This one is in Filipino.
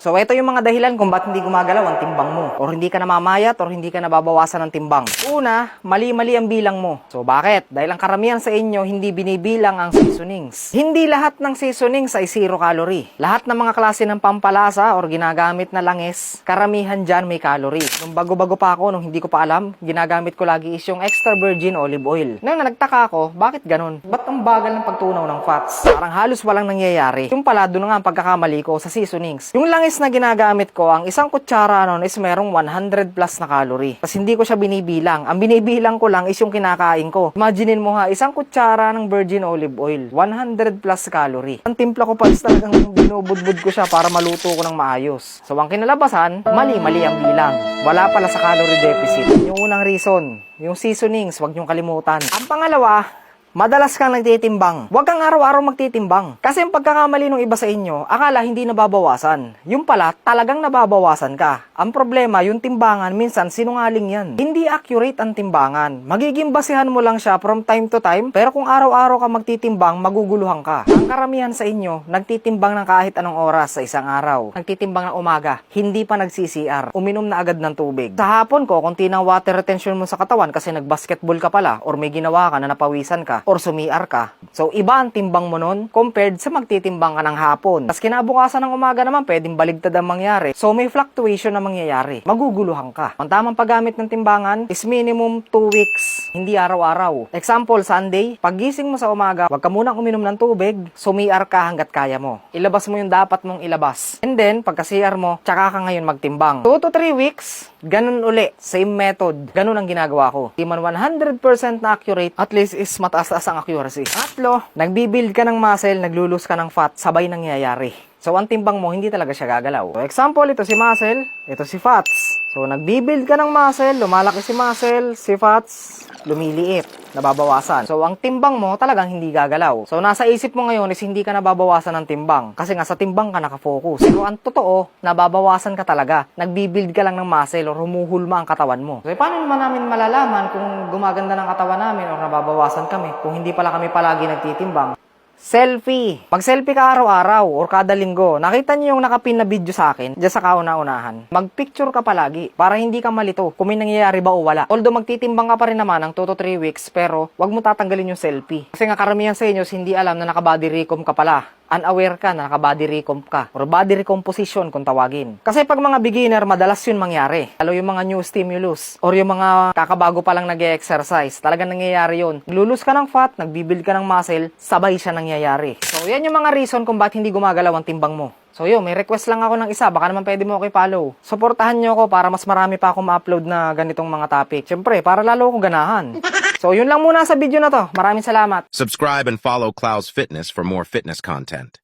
So ito yung mga dahilan kung ba't hindi gumagalaw ang timbang mo, or hindi ka namamayat, or hindi ka nababawasan ng timbang. Una, mali-mali ang bilang mo. So bakit? Dahil ang karamihan sa inyo hindi binibilang ang seasonings. Hindi lahat ng seasonings ay 0 calorie. Lahat ng mga klase ng pampalasa or ginagamit na langis, karamihan dyan may calorie. Nung bago-bago pa ako, nung hindi ko pa alam, ginagamit ko lagi is yung extra virgin olive oil. Nung nagtaka ako, bakit ganun? Ba't ang bagal ng pagtunaw ng fats? Parang halos walang nangyayari. Yung pala, doon nga ang pagkakamali ko sa seasonings. Yung langis na ginagamit ko, ang isang kutsara nun is merong 100 plus na calorie. Tapos hindi ko siya binibilang. Ang binibilang ko lang is yung kinakain ko. Imaginein mo ha, isang kutsara ng virgin olive oil, 100 plus calorie. Ang timpla ko pa talagang binubudbud ko siya para maluto ko ng maayos. So ang kinalabasan, mali-mali ang bilang. Wala pala sa calorie deficit. Yung unang reason, yung seasonings, wag niyong kalimutan. Ang pangalawa, madalas kang nagtitimbang. Huwag kang araw-araw magtitimbang. Kasi yung pagkakamali ng iba sa inyo, akala hindi nababawasan. Yung pala, talagang nababawasan ka. Ang problema, yung timbangan, minsan sinungaling yan. Hindi accurate ang timbangan. Magiging basihan mo lang siya from time to time, pero kung araw-araw ka magtitimbang, maguguluhan ka. Ang karamihan sa inyo, nagtitimbang ng kahit anong oras sa isang araw. Nagtitimbang ng umaga, hindi pa nag-CCR. Uminom na agad ng tubig. Sa hapon ko, konti ng water retention mo sa katawan kasi nag-basketball ka pala or may ginawa ka na napawisan ka or sumiar ka. So, iba ang timbang mo nun compared sa magtitimbang ka ng hapon. Tapos kinabukasan ng umaga naman, pwedeng baligtad ang mangyari. So, may fluctuation na mangyayari. Maguguluhan ka. Ang tamang paggamit ng timbangan is minimum 2 weeks, hindi araw-araw. Example, Sunday, pagising mo sa umaga, wag ka munang uminom ng tubig, sumiar ka hanggat kaya mo. Ilabas mo yung dapat mong ilabas. And then, pagka-CR mo, tsaka ka ngayon magtimbang. 2 to 3 weeks, ganun uli. Same method. Ganun ang ginagawa ko. Di man 100% na accurate, at least is mataas-taas ang accuracy. Tatlo, nagbibuild ka ng muscle, naglulus ka ng fat, sabay nangyayari. So, ang timbang mo, hindi talaga siya gagalaw. So, example, ito si muscle, ito si fats. So, nagbibuild ka ng muscle, lumalaki si muscle, si fats, lumiliit, nababawasan. So, ang timbang mo talagang hindi gagalaw. So, nasa isip mo ngayon is hindi ka nababawasan ng timbang. Kasi nga sa timbang ka nakafocus. So, ang totoo, nababawasan ka talaga. Nagbibuild ka lang ng muscle or humuhulma ang katawan mo. So, paano naman namin malalaman kung gumaganda ng katawan namin or nababawasan kami kung hindi pala kami palagi nagtitimbang? Selfie. Pag-selfie ka araw-araw or kada linggo, nakita niyo yung nakapin na video sa akin, dyan sa kauna-unahan. Mag-picture ka palagi para hindi ka malito kung may nangyayari ba o wala. Although magtitimbang ka pa rin naman ng 2 to 3 weeks, pero wag mo tatanggalin yung selfie. Kasi nga karamihan sa inyo hindi alam na naka-body recom ka pala. Unaware ka na naka-body recomp ka or body recomposition kung tawagin. Kasi pag mga beginner, madalas yun mangyari. Lalo yung mga new stimulus or yung mga kakabago pa lang nag-exercise, talagang nangyayari yun. Naglulus ka ng fat, nagbibuild ka ng muscle, sabay siya nangyayari. So yan yung mga reason kung bakit hindi gumagalaw ang timbang mo. So yun, may request lang ako ng isa, baka naman pwede mo ako i-follow. Suportahan nyo ako para mas marami pa ako ma-upload na ganitong mga topic. Siyempre, para lalo akong ganahan. So yun lang muna sa video na to. Maraming salamat. Subscribe and follow Cloud's Fitness for more fitness content.